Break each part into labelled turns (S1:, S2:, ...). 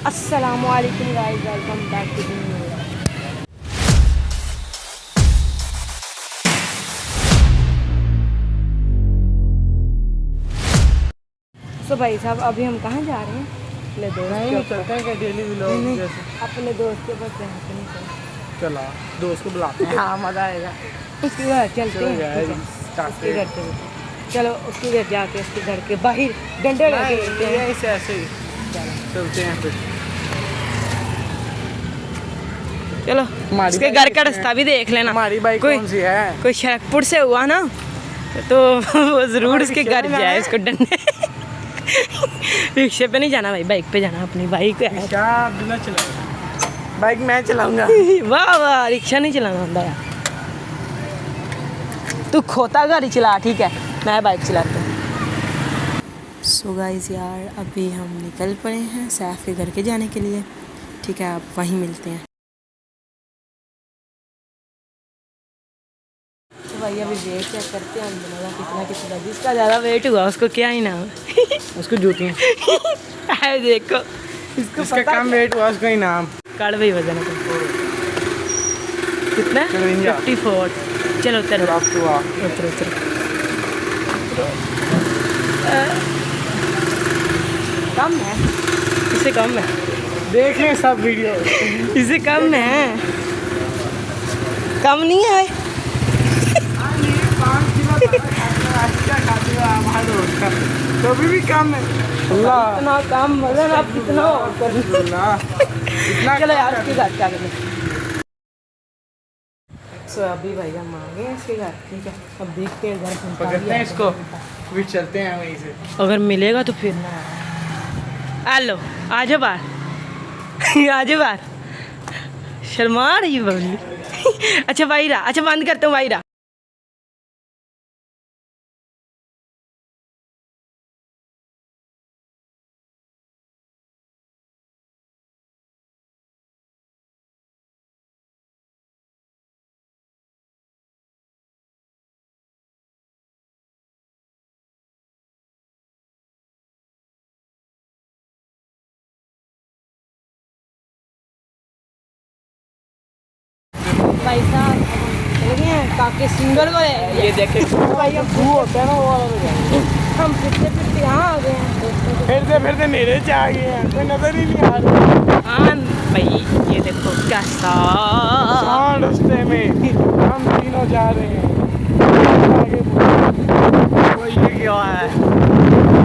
S1: अस्सलामुअलैकुम guys, welcome back to new. So भाई साहब, अभी हम कहाँ जा रहे हैं? अपने दोस्त के ऊपर
S2: चलते हैं क्या डेली व्लॉग जैसे?
S1: अपने दोस्त के ऊपर नहीं
S2: चला दोस्त को बुलाते हैं। हाँ मज़ा आएगा।
S1: उसके घर चलते हैं, ठीक है? उसके घर चलते, चलो उसके घर जाके उसके घर के बाहर डंडे लगे
S2: ऐसे ऐसे ही चलते हैं फिर।
S1: चलो उसके घर का रास्ता भी देख लेना।
S2: हमारी बाइक कौन सी है?
S1: कोई शरकपुर से हुआ ना तो वो ज़रूर उसके घर जाए, उसको डंडे रिक्शे पे नहीं जाना भाई, बाइक पे जाना। अपनी बाइक है,
S2: बिना चलाऊंगा, बाइक मैं चलाऊंगा।
S1: वाह वाह, रिक्शा नहीं चलाना होता यार। तू खोता गाड़ी चला, ठीक है, मैं बाइक चलाता हूँ। सो गाइस यार, अभी हम निकल पड़े हैं सैफ के घर के जाने के लिए, ठीक है? आप वहीं मिलते हैं। तो भाई अभी वेट चेक करते हैं हम दोनों का कितना, जिसका ज़्यादा वेट हुआ उसको क्या ही नाम
S2: उसको जूतियाँ
S1: है देखो, इसको
S2: इसका कम वेट हुआ उसका इनाम।
S1: काट भाई वजन है कितना? 54। चलो उतर उतर उतर। कम है, इससे कम है,
S2: देख लें सब वीडियो।
S1: इससे कम है, कम नहीं है।
S2: 5 किलो कभी भी कम है।
S1: इतना कम वजन आप कितना और कर चलो यार उसके घर क्या करें। सो अभी भाई हम आ गए इसके घर, ठीक है? अब देखते हैं घर
S2: पकड़ते हैं इसको, फिर चलते हैं वहीं से।
S1: अगर मिलेगा तो फिर ना। हेलो, आ जाओ बाहर आ जाओ बाहर, शर्मा रही है बबली। अच्छा वायरा, अच्छा बंद करता हूँ वायरा। भाई साहब लगे हैं काके सिंगर को
S2: ये देखे
S1: भाई हम
S2: तू होता है ना वो वाला।
S1: हम फिरते फिरते यहाँ आ गए हैं।
S2: फिरते फिरते मेरे से आ गए हैं, कोई नजर ही नहीं आ रहा।
S1: हाँ भाई ये देखो कैसा
S2: रास्ते में हम तीनों जा रहे हैं।
S1: ये क्या है?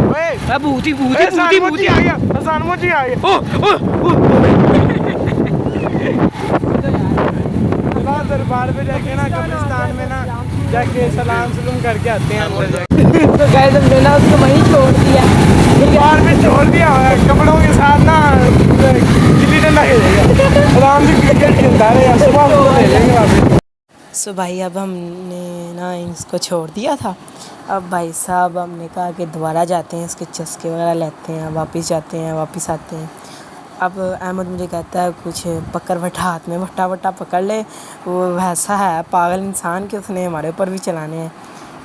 S2: ओए
S1: भूती
S2: भूती आ गया, हसन मुझे आ गया। दरबार पे जाके ना, कब्रिस्तान में ना जाके सलाम करके आते हैं अंदर जाके।
S1: तो गए हमने ना उसको वहीं छोड़ दिया,
S2: दरबार में छोड़ दिया कपड़ों के साथ ना, गिल्ली डंडा खेलेगा आराम से, क्रिकेट खेलता रहेगा, सुबह उसको ले लेंगे वापस।
S1: सो भाई अब हमने ना इसको छोड़ दिया था। अब भाई साहब हमने कहा कि दोबारा जाते हैं, इसके चस्के वगैरह लेते हैं, वापस जाते हैं, वापस आते हैं। अब अहमद मुझे कहता है कुछ पकड़ वटा, हाथ में वटा पकड़ ले। वो वैसा है पागल इंसान कि उसने हमारे ऊपर भी चलाने हैं,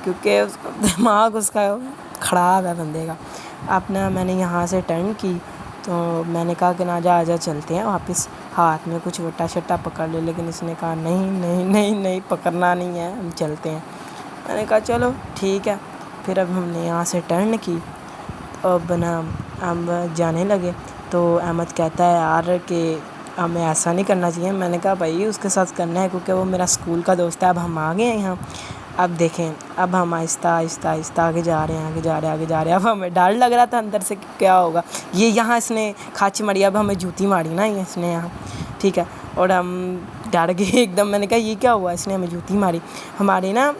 S1: क्योंकि उसका दिमाग उसका ख़राब है बंदे का। अब ना मैंने यहाँ से टर्न की तो मैंने कहा कि ना आजा चलते हैं वापस, हाथ में कुछ वटा शटा पकड़ ले, लेकिन इसने कहा नहीं नहीं नहीं नहीं, पकड़ना नहीं है, हम चलते हैं। मैंने कहा चलो ठीक है। फिर अब हमने यहाँ से टर्न की, अब ना हम जाने लगे तो अहमद कहता है यार कि हमें ऐसा नहीं करना चाहिए। मैंने कहा भाई उसके साथ करना है क्योंकि वो मेरा स्कूल का दोस्त है। अब हम आ गए हैं यहाँ, अब देखें, अब हम आहिस्ता आहिस्ता आगे जा रहे हैं। अब हमें डर लग रहा था अंदर से कि क्या होगा, ये यहाँ इसने खाची मारी, अब हमें जूती मारी ना ये इसने यहाँ, ठीक है? और हम डर गए एकदम। मैंने कहा ये क्या हुआ, इसने हमें जूती मारी। हमारे ना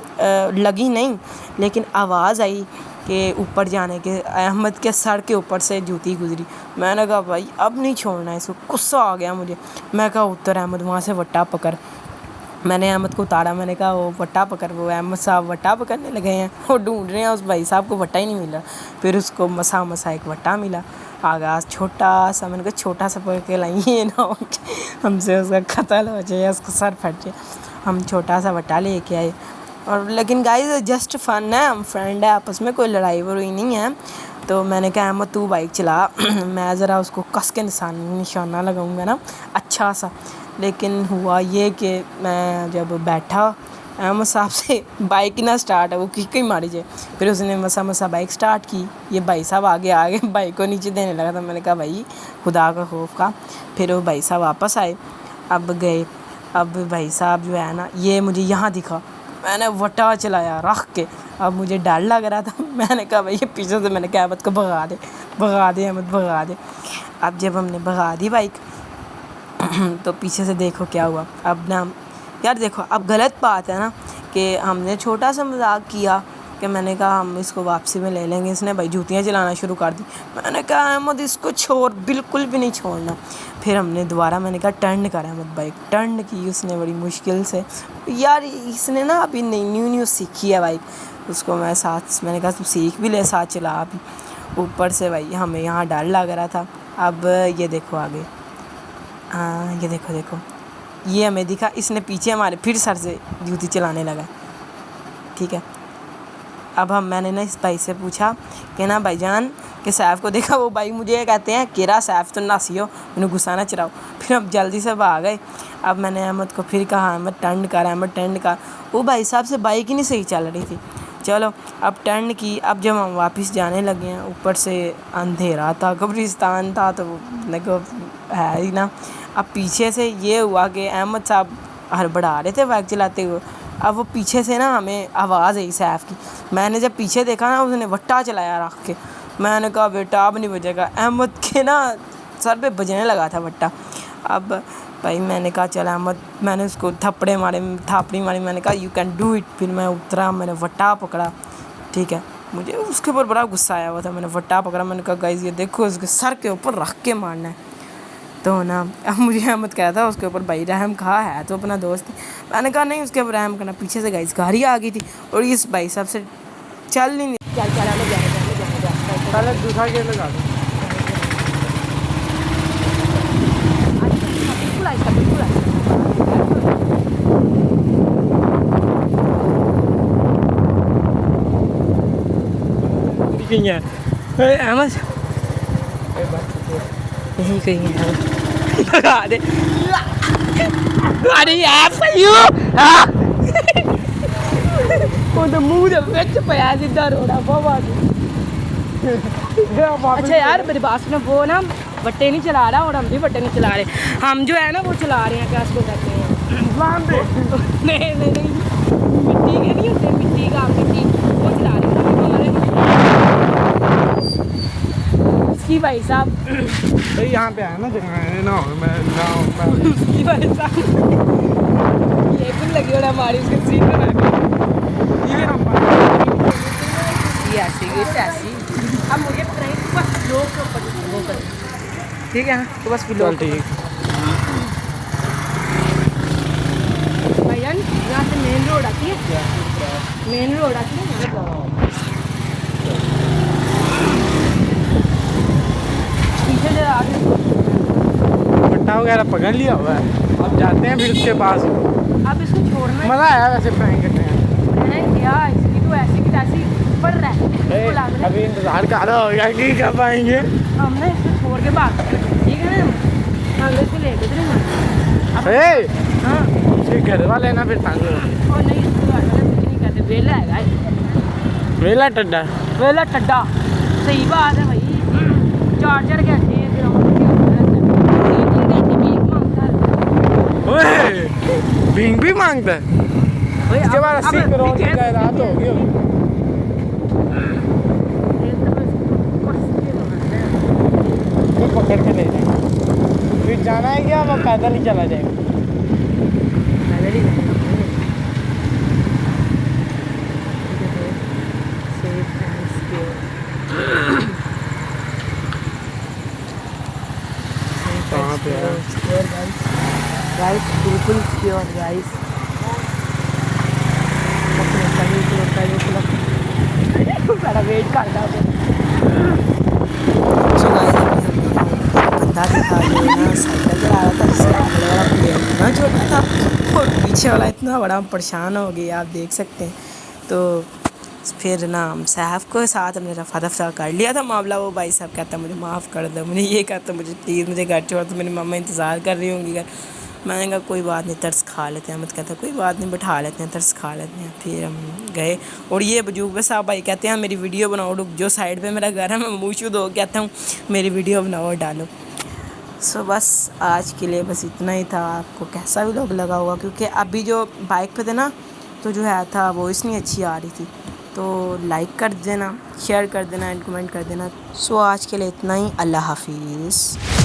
S1: लगी नहीं, लेकिन आवाज़ आई कि ऊपर जाने के, अहमद के सर के ऊपर से जूती गुजरी। मैंने कहा भाई अब नहीं छोड़ना है इसको, गुस्सा आ गया मुझे। मैं कहा उतर अहमद, वहाँ से वट्टा पकड़। मैंने अहमद को उतारा, मैंने कहा वो वट्टा पकड़। वो अहमद साहब वट्टा पकड़ने लगे हैं, वो ढूंढ रहे हैं, उस भाई साहब को वट्टा ही नहीं मिला। फिर उसको मसा एक वट्टा मिला, आगाज़ छोटा सा। मैंने कहा छोटा सा पकड़ के लाइए ना हमसे उसका कत्ल हो जाए, उसका सर फट जाए। हम छोटा सा वट्टा लेके आए। और लेकिन गाइस जस्ट फन है, हम फ्रेंड है आपस में, कोई लड़ाई वड़ाई नहीं है। तो मैंने कहा अहमद तू बाइक चला मैं ज़रा उसको कस के निशाना लगाऊंगा ना अच्छा सा। लेकिन हुआ ये कि मैं जब बैठा अहमद साहब से बाइक ना स्टार्ट है, वो किक ही मारी जाए। फिर उसने मसा बाइक स्टार्ट की, ये भाई साहब आगे बाइक को नीचे देने लगा। तो मैंने कहा भाई खुदा का खौफ का। फिर वो भाई साहब वापस आए, अब गए। अब भाई साहब जो है ना ये मुझे यहाँ दिखा, मैंने वटा चलाया रख के। अब मुझे डर लग रहा था, मैंने कहा भाई ये पीछे से, मैंने कहा अहमद को भगा दे अहमद भगा दे। अब जब हमने भगा दी बाइक तो पीछे से देखो क्या हुआ। अब ना यार देखो, अब गलत बात है ना कि हमने छोटा सा मजाक किया कि मैंने कहा हम इसको वापसी में ले लेंगे, इसने भाई जूतियाँ चलाना शुरू कर दी। मैंने कहा अहमद इसको छोड़, बिल्कुल भी नहीं छोड़ना। फिर हमने दोबारा, मैंने कहा टर्न कर अहमद, बाइक टर्न की उसने बड़ी मुश्किल से। यार इसने ना अभी न्यू सीखी है बाइक, उसको मैं साथ, मैंने कहा तू सीख भी ले, साथ चला अभी। ऊपर से भाई हमें यहाँ डर लग रहा था। अब ये देखो आगे, हाँ ये देखो ये हमें दिखा, इसने पीछे हमारे फिर सर से जूती चलाने लगा। ठीक है, अब मैंने ना इस भाई से पूछा कि ना भाईजान कि सैफ को देखा? वो भाई मुझे कहते हैं केरा सैफ तो नासियो, मैंने गुस्सा ना चलाओ। फिर अब जल्दी से भाग गए। अब मैंने अहमद को फिर कहा अहमद टर्न कर। वो भाई साहब से बाइक ही नहीं सही चल रही थी। चलो अब टर्न की। अब जब हम वापस जाने लगे हैं, ऊपर से अंधेरा था, कब्रिस्तान था, तो है ही ना। अब पीछे से ये हुआ कि अहमद साहब हड़बड़ा रहे थे बाइक चलाते हुए। अब वो पीछे से ना हमें आवाज़ आई सैफ की। मैंने जब पीछे देखा ना, उसने वट्टा चलाया रख के। मैंने कहा बेटा अब नहीं बजेगा। अहमद के ना सर पे बजने लगा था वट्टा। अब भाई मैंने कहा चल अहमद, मैंने उसको थापड़ी मारी, मैंने कहा यू कैन डू इट। फिर मैं उतरा, मैंने वट्टा पकड़ा। ठीक है, मुझे उसके ऊपर बड़ा गुस्सा आया हुआ था। मैंने वट्टा पकड़ा, मैंने कहा गाइस ये देखो, उसके सर के ऊपर रख के मारना है। तो ना अब मुझे अहमद कहा था उसके ऊपर भाई रहम खा है तो अपना दोस्त। मैंने कहा नहीं उसके ऊपर रहम करना। पीछे से गाइस गाड़ी आ गई थी और इस भाई साहब से चल नहीं चलाने जाने
S2: पहले दूसरा गेयर लगा दो।
S1: बिल्कुल अहमद यही कहीं है, लगा दे। अरे यार सही हो, वो तो मुंह दे ਵਿੱਚ ਪਿਆ ਸਿੱਧਾ ਰੋੜਾ बाबा। अच्छा यार मेरी बात सुनो, वो ना बट्टे नहीं चला रहा और हम भी बट्टे नहीं चला रहे। हम जो है ना वो चला रहे हैं, क्या उसको कहते हैं, नहीं मिट्टी के नहीं होते, मिट्टी वो चला रहे हैं उसकी भाई साहब।
S2: भाई यहाँ पे आया ना जगह ना, मैं
S1: उसकी भाई साहब ये भी लगी और हमारी उसके सीट में
S2: ये हम
S1: ऐसी। अब मुझे बस लोग के ऊपर वो कर, ठीक है तो बस फिर
S2: ठीक।
S1: भैया यहाँ से मेन रोड आती है, मेन रोड आती है। पीछे से आगे
S2: पट्टा वगैरह पकड़ लिया हुआ है। अब जाते हैं फिर उसके पास।
S1: अब इसको छोड़ना
S2: मज़ा आया वैसे प्रैंक करने में।
S1: क्या इसकी तो ऐसी की तैसी पड़ रहा है।
S2: अभी इंतज़ार कर रहा होगा कि कब आएंगे।
S1: हमने इसको छोड़ के बात, ठीक है ना, हम इसको ले गए। हाँ
S2: फिर घर वाले ना फिर तंग
S1: और नहीं, इसको नहीं कहते, वेला है
S2: वेला टड्डा
S1: सही बात है भाई। 4 घंटे
S2: भींग भी मांगता है। इसके बाद 80 करोड़ की जायदाद होगी। पकड़ के ले जाएंगे। फिर जाना है क्या, वो पैदल ही चला जाएगा।
S1: गाइस बिल्कुल श्योर गाइस, वेट करता बंदा दिखा ना, साइकिल चला रहा था, जिससे आगे वाला प्लेयर इतना छोटा था और पीछे वाला इतना बड़ा, परेशान हो गया आप देख सकते हैं। तो फिर ना साहब को साथ हमने रफा दफा कर लिया था मामला। वो भाई साहब कहता मुझे माफ़ कर दो, मैंने ये कहा तो मुझे प्लीज़ मुझे घर छोड़ दो, मेरी मम्मा इंतज़ार कर रही होंगी घर। मैंने कहा कोई बात नहीं, तरस खा लेते हैं। अहमद कहता कोई बात नहीं, बैठा लेते हैं, तरस खा लेते हैं। फिर हम गए और ये बुजुर्ग साहब भाई कहते हैं मेरी वीडियो बनाओ, जो साइड पे मेरा घर है मैं मुँहशुद हो कहता हूँ मेरी वीडियो बनाओ और डालो। सो बस आज के लिए बस इतना ही था। आपको कैसा भी लोग लगा होगा, क्योंकि अभी जो बाइक पे थे ना तो जो है था वॉइस नहीं अच्छी आ रही थी, तो लाइक कर देना, शेयर कर देना एंड कमेंट कर देना। सो आज के लिए इतना ही। अल्लाह हाफिज़।